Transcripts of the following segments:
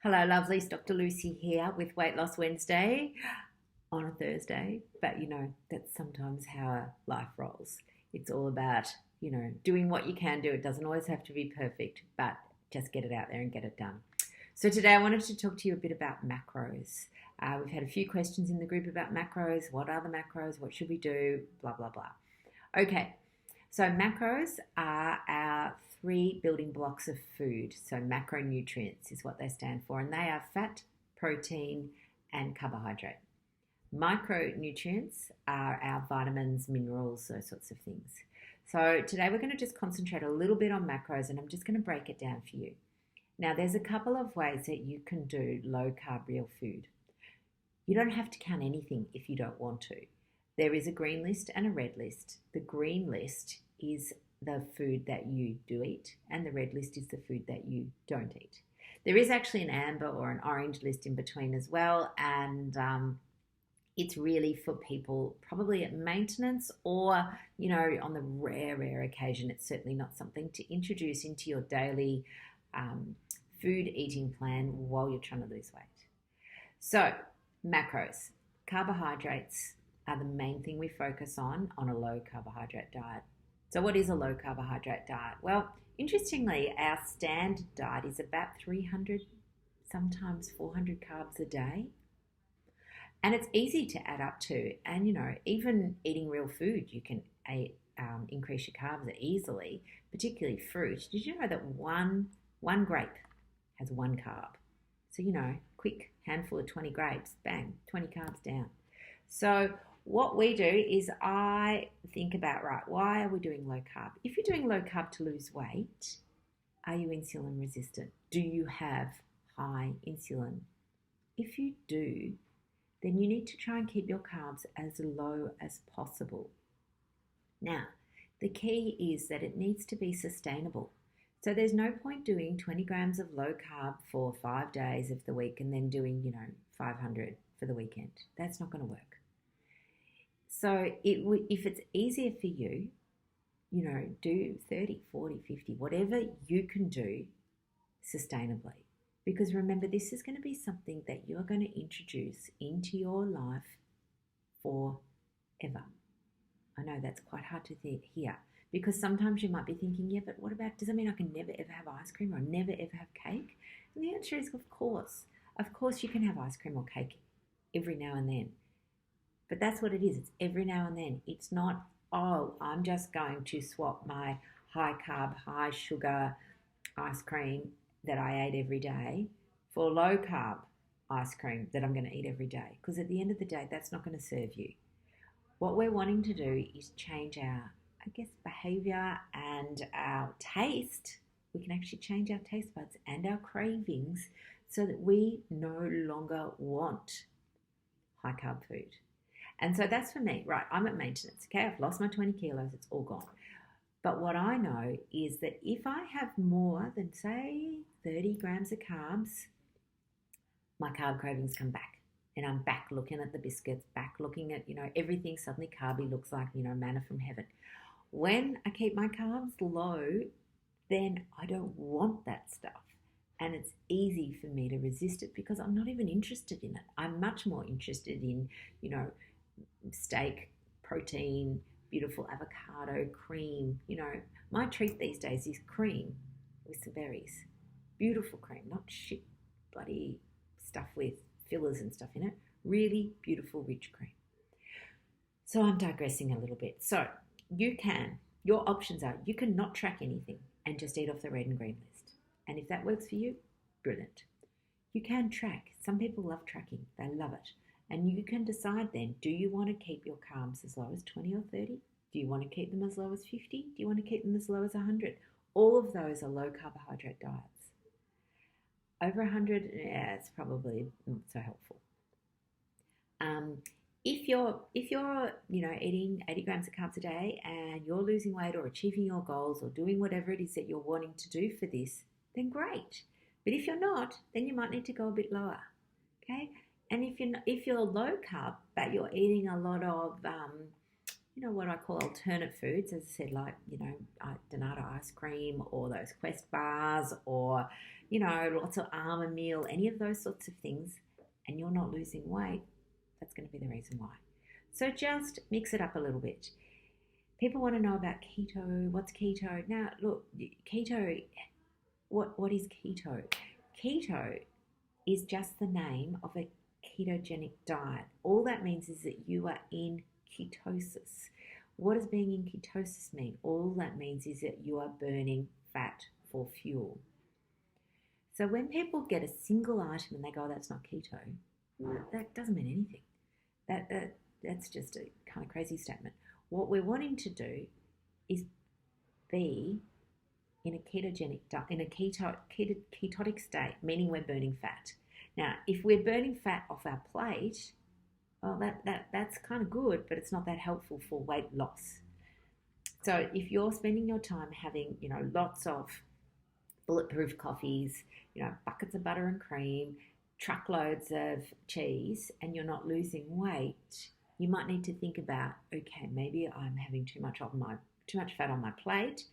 Hello, lovelies. Dr. Lucy here with Weight Loss Wednesday on a Thursday. But that's sometimes how life rolls. It's all about, doing what you can do. It doesn't always have to be perfect, but just get it out there and get it done. So today I wanted to talk to you a bit about macros. We've had a few questions in the group about macros. What are the macros? What should we do? Blah, blah, blah. Okay, so macros are our three building blocks of food. So macronutrients is what they stand for, and they are fat, protein, and carbohydrate. Micronutrients are our vitamins, minerals, those sorts of things. So today we're going to just concentrate a little bit on macros, and I'm just going to break it down for you. Now, there's a couple of ways that you can do low carb real food. You don't have to count anything if you don't want to. There is a green list and a red list. The green list is the food that you do eat, and the red list is the food that you don't eat. There is actually an amber or an orange list in between as well, and it's really for people probably at maintenance or, on the rare occasion. It's certainly not something to introduce into your daily food eating plan while you're trying to lose weight. So, macros, carbohydrates are the main thing we focus on a low carbohydrate diet. So what is a low carbohydrate diet? Well, interestingly, our standard diet is about 300, sometimes 400 carbs a day. And it's easy to add up to. And, even eating real food, you can increase your carbs easily, particularly fruit. Did you know that one grape has one carb? So, quick handful of 20 grapes, bang, 20 carbs down. So what we do is I think about, right, why are we doing low carb? If you're doing low carb to lose weight, are you insulin resistant? Do you have high insulin? If you do, then you need to try and keep your carbs as low as possible. Now, the key is that it needs to be sustainable. So there's no point doing 20 grams of low carb for 5 days of the week and then doing, 500 for the weekend. That's not going to work. So if it's easier for you, do 30, 40, 50, whatever you can do sustainably. Because remember, this is going to be something that you're going to introduce into your life forever. I know that's quite hard to hear, because sometimes you might be thinking, yeah, but what about, does that mean I can never ever have ice cream or never ever have cake? And the answer is, of course. Of course you can have ice cream or cake every now and then. But that's what it is. It's every now and then. It's not, oh, I'm just going to swap my high carb, high sugar ice cream that I ate every day for low carb ice cream that I'm going to eat every day. Because at the end of the day, that's not going to serve you. What we're wanting to do is change our, behavior and our taste. We can actually change our taste buds and our cravings so that we no longer want high carb food. And so that's for me, right? I'm at maintenance, okay? I've lost my 20 kilos, it's all gone. But what I know is that if I have more than, say, 30 grams of carbs, my carb cravings come back. And I'm back looking at the biscuits, back looking at, everything suddenly carby looks like, manna from heaven. When I keep my carbs low, then I don't want that stuff. And it's easy for me to resist it because I'm not even interested in it. I'm much more interested in, steak, protein, beautiful avocado, cream. My treat these days is cream with some berries. Beautiful cream, not shit bloody stuff with fillers and stuff in it. Really beautiful, rich cream. So I'm digressing a little bit. So your options are, you can not track anything and just eat off the red and green list. And if that works for you, brilliant. You can track. Some people love tracking. They love it. And you can decide then, do you want to keep your carbs as low as 20 or 30? Do you want to keep them as low as 50? Do you want to keep them as low as 100? All of those are low carbohydrate diets. Over 100, yeah, it's probably not so helpful. If you're eating 80 grams of carbs a day and you're losing weight or achieving your goals or doing whatever it is that you're wanting to do for this, then great. But if you're not, then you might need to go a bit lower. Okay? And if you're low carb but you're eating a lot of what I call alternate foods, as I said, like, Donato ice cream or those Quest bars or, lots of almond meal, any of those sorts of things, and you're not losing weight, that's going to be the reason why. So just mix it up a little bit. People want to know about keto. What's keto? Now, look, keto, what is keto? Keto is just the name of a ketogenic diet. All that means is that you are in ketosis. What does being in ketosis mean? All that means is that you are burning fat for fuel. So when people get a single item and they go, oh, that's not keto, that doesn't mean anything. That's just a kind of crazy statement. What we're wanting to do is be in a ketogenic diet, in a ketotic state, meaning we're burning fat. Now, if we're burning fat off our plate, well, that's kind of good, but it's not that helpful for weight loss. So if you're spending your time having, lots of bulletproof coffees, buckets of butter and cream, truckloads of cheese, and you're not losing weight, you might need to think about, okay, maybe I'm having too much fat on my plate,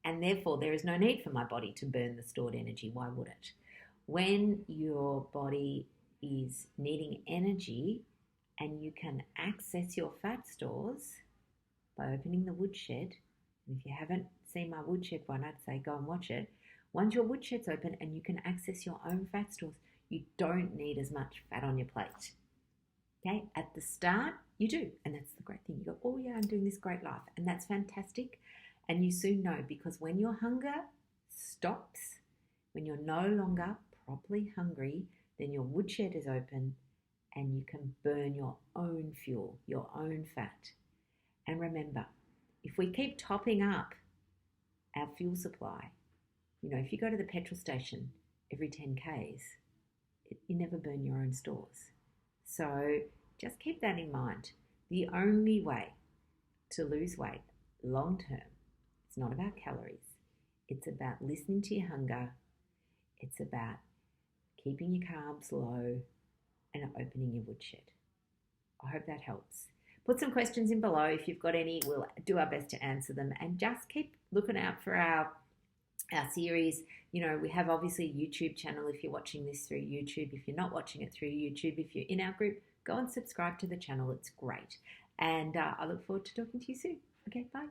and therefore there is no need for my body to burn the stored energy. Why would it? When your body is needing energy and you can access your fat stores by opening the woodshed, and if you haven't seen my woodshed one, I'd say go and watch it. Once your woodshed's open and you can access your own fat stores, you don't need as much fat on your plate. Okay, at the start, you do, and that's the great thing. You go, oh yeah, I'm doing this great life, and that's fantastic. And you soon know, because when your hunger stops, when you're no longer properly hungry, then your woodshed is open and you can burn your own fuel, your own fat. And remember, if we keep topping up our fuel supply, if you go to the petrol station every 10 Ks, you never burn your own stores. So just keep that in mind. The only way to lose weight long term, it's not about calories. It's about listening to your hunger. It's about keeping your carbs low and opening your woodshed. I hope that helps. Put some questions in below. If you've got any, we'll do our best to answer them. And just keep looking out for our series. We have obviously a YouTube channel if you're watching this through YouTube. If you're not watching it through YouTube, if you're in our group, go and subscribe to the channel. It's great. And I look forward to talking to you soon. Okay, bye.